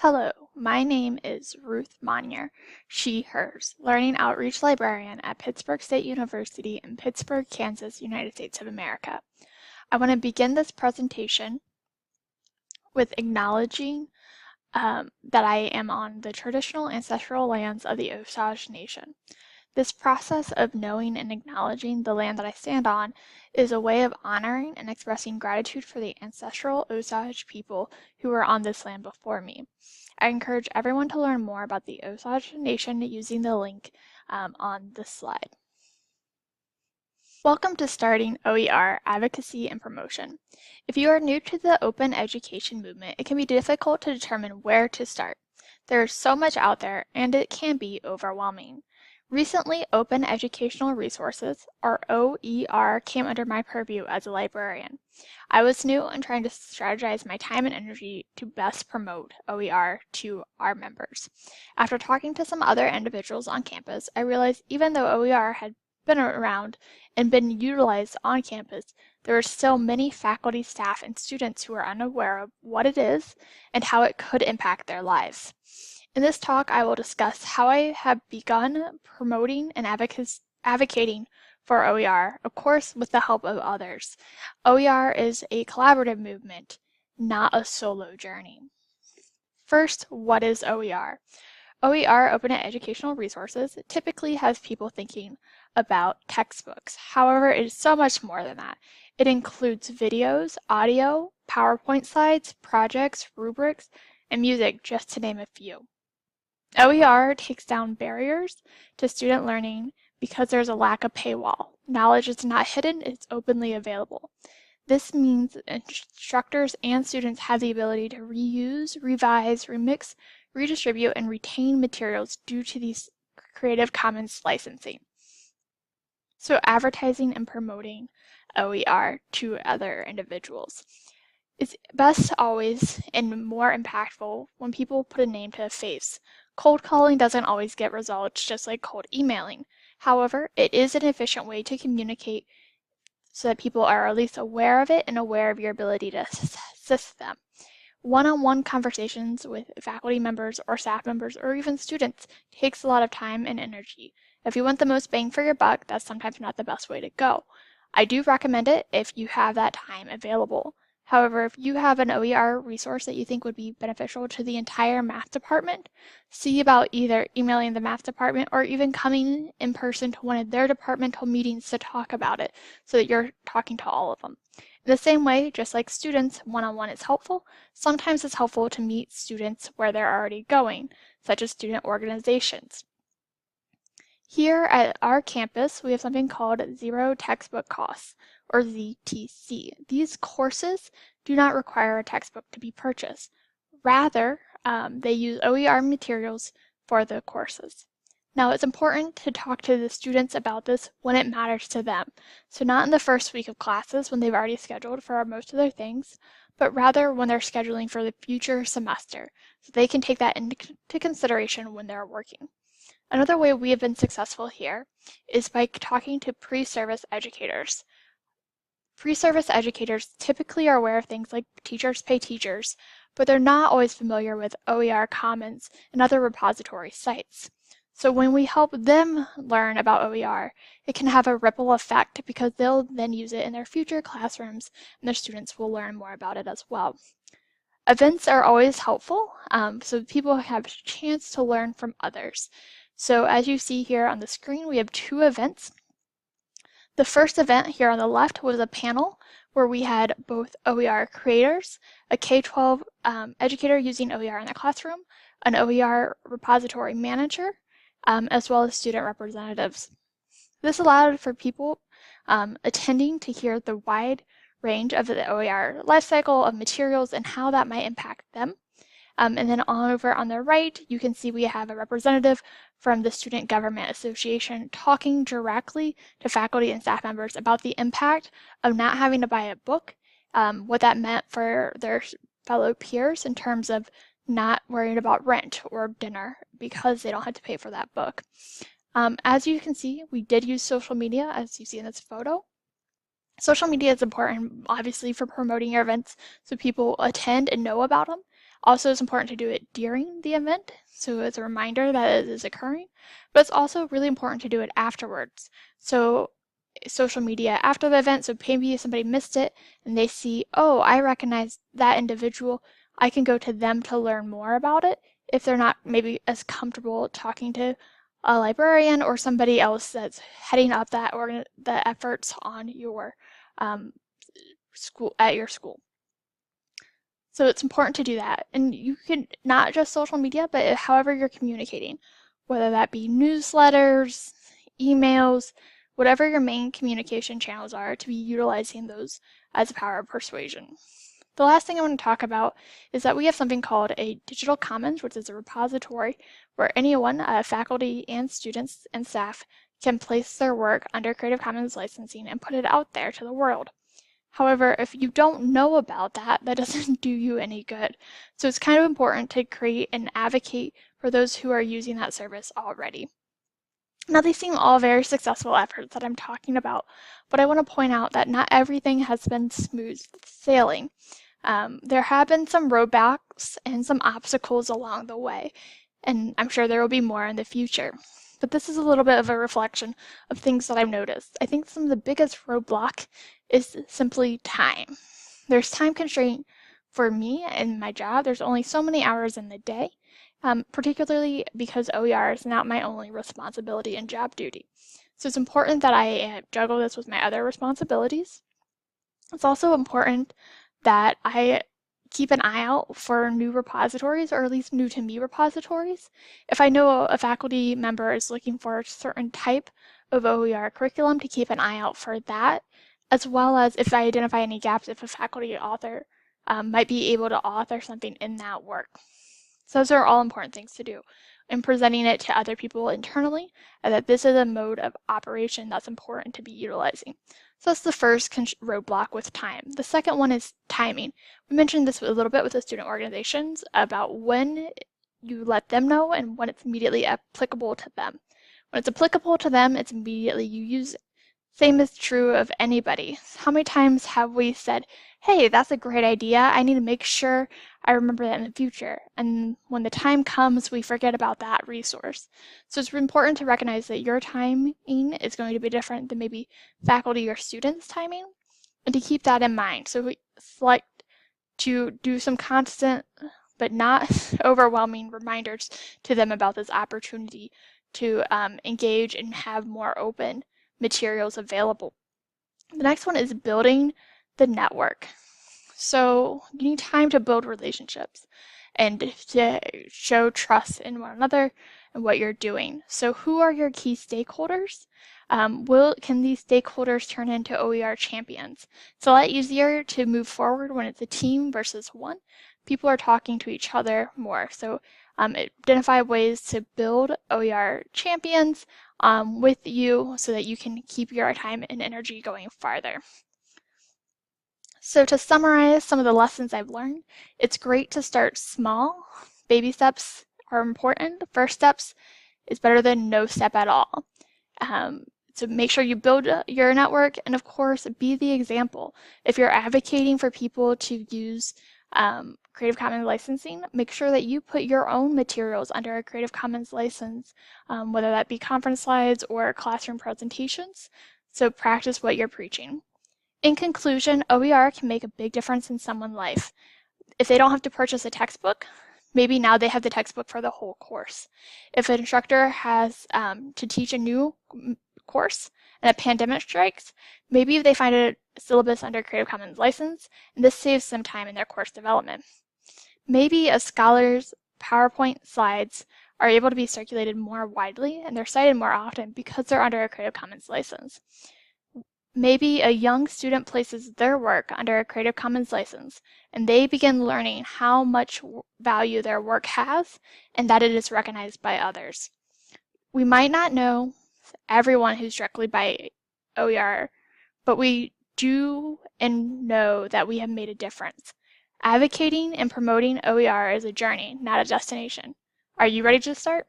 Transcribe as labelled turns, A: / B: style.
A: Hello, my name is Ruth Monnier, she, hers, Learning Outreach Librarian at Pittsburg State University in Pittsburg, Kansas, United States of America. I want to begin this presentation with acknowledging that I am on the traditional ancestral lands of the Osage Nation. This process of knowing and acknowledging the land that I stand on is a way of honoring and expressing gratitude for the ancestral Osage people who were on this land before me. I encourage everyone to learn more about the Osage Nation using the link on this slide. Welcome to Starting OER Advocacy and Promotion. If you are new to the open education movement, it can be difficult to determine where to start. There is so much out there, and it can be overwhelming. Recently, Open Educational Resources, or OER, came under my purview as a librarian. I was new and trying to strategize my time and energy to best promote OER to our members. After talking to some other individuals on campus, I realized even though OER had been around and been utilized on campus, there are still many faculty, staff, and students who are unaware of what it is and how it could impact their lives. In this talk, I will discuss how I have begun promoting and advocating for OER, of course with the help of others. OER is a collaborative movement, not a solo journey. First, what is OER? OER, Open Educational Resources, typically has people thinking about textbooks. However, it is so much more than that. It includes videos, audio, PowerPoint slides, projects, rubrics, and music, just to name a few. OER takes down barriers to student learning because there's a lack of paywall. Knowledge is not hidden, it's openly available. This means instructors and students have the ability to reuse, revise, remix, redistribute, and retain materials due to these Creative Commons licensing. So advertising and promoting OER to other individuals. It's best always and more impactful when people put a name to a face. Cold calling doesn't always get results, just like cold emailing. However, it is an efficient way to communicate so that people are at least aware of it and aware of your ability to assist them. One-on-one conversations with faculty members or staff members or even students takes a lot of time and energy. If you want the most bang for your buck, that's sometimes not the best way to go. I do recommend it if you have that time available. However, if you have an OER resource that you think would be beneficial to the entire math department, see about either emailing the math department or even coming in person to one of their departmental meetings to talk about it so that you're talking to all of them. In the same way, just like students, one-on-one is helpful, sometimes it's helpful to meet students where they're already going, such as student organizations. Here at our campus, we have something called Zero Textbook Costs, or ZTC. These courses do not require a textbook to be purchased. Rather, they use OER materials for the courses. Now, it's important to talk to the students about this when it matters to them. So not in the first week of classes when they've already scheduled for most of their things, but rather when they're scheduling for the future semester, so they can take that into consideration when they're working. Another way we have been successful here is by talking to pre-service educators. Pre-service educators typically are aware of things like teachers pay teachers, but they're not always familiar with OER Commons and other repository sites. So when we help them learn about OER, it can have a ripple effect because they'll then use it in their future classrooms and their students will learn more about it as well. Events are always helpful, so people have a chance to learn from others. So as you see here on the screen, we have two events. The first event here on the left was a panel where we had both OER creators, a K-12 educator using OER in the classroom, an OER repository manager, as well as student representatives. This allowed for people attending to hear the wide range of the OER lifecycle of materials and how that might impact them. And then over on the right, you can see we have a representative from the Student Government Association talking directly to faculty and staff members about the impact of not having to buy a book, what that meant for their fellow peers in terms of not worrying about rent or dinner because they don't have to pay for that book. As you can see, we did use social media, as you see in this photo. Social media is important, obviously, for promoting your events so people attend and know about them. Also, it's important to do it during the event, so it's a reminder that it is occurring, but it's also really important to do it afterwards. So social media after the event, so maybe somebody missed it and they see, oh, I recognize that individual, I can go to them to learn more about it if they're not maybe as comfortable talking to a librarian or somebody else that's heading up the efforts on your school at your school. So it's important to do that. And you can not just social media, but however you're communicating, whether that be newsletters, emails, whatever your main communication channels are, to be utilizing those as a power of persuasion. The last thing I want to talk about is that we have something called a digital commons, which is a repository where anyone, faculty and students and staff, can place their work under Creative Commons licensing and put it out there to the world. However, if you don't know about that, that doesn't do you any good. So it's kind of important to create and advocate for those who are using that service already. Now, these seem all very successful efforts that I'm talking about, but I want to point out that not everything has been smooth sailing. There have been some roadblocks and some obstacles along the way, and I'm sure there will be more in the future. But this is a little bit of a reflection of things that I've noticed. I think some of the biggest roadblock is simply time. There's time constraint for me and my job. There's only so many hours in the day, particularly because OER is not my only responsibility and job duty. So it's important that I juggle this with my other responsibilities. It's also important that I keep an eye out for new repositories, or at least new to me repositories. If I know a faculty member is looking for a certain type of OER curriculum, to keep an eye out for that, as well as if I identify any gaps, if a faculty author might be able to author something in that work. So those are all important things to do in presenting it to other people internally, and that this is a mode of operation that's important to be utilizing. So that's the first roadblock with time. The second one is timing. We mentioned this a little bit with the student organizations about when you let them know and when it's immediately applicable to them. When it's applicable to them, it's immediately you use it. Same is true of anybody. How many times have we said, hey, that's a great idea. I need to make sure I remember that in the future. And when the time comes, we forget about that resource. So it's important to recognize that your timing is going to be different than maybe faculty or students' timing, and to keep that in mind. So we select to do some constant but not overwhelming reminders to them about this opportunity to engage and have more open materials available. The next one is building the network. So you need time to build relationships and to show trust in one another and what you're doing. So who are your key stakeholders? Can these stakeholders turn into OER champions? It's a lot easier to move forward when it's a team versus one. People are talking to each other more. So identify ways to build OER champions with you so that you can keep your time and energy going farther. So to summarize some of the lessons I've learned, it's great to start small. Baby steps are important. The first steps is better than no step at all. So make sure you build your network, and of course, be the example. If you're advocating for people to use Creative Commons licensing, make sure that you put your own materials under a Creative Commons license, whether that be conference slides or classroom presentations. So practice what you're preaching. In conclusion, OER can make a big difference in someone's life. If they don't have to purchase a textbook, maybe now they have the textbook for the whole course. If an instructor has to teach a new course and a pandemic strikes, maybe they find a syllabus under Creative Commons license, and this saves some time in their course development. Maybe a scholar's PowerPoint slides are able to be circulated more widely and they're cited more often because they're under a Creative Commons license. Maybe a young student places their work under a Creative Commons license and they begin learning how much value their work has and that it is recognized by others. We might not know everyone who's directly by OER, but we do and know that we have made a difference. Advocating and promoting OER is a journey, not a destination. Are you ready to start?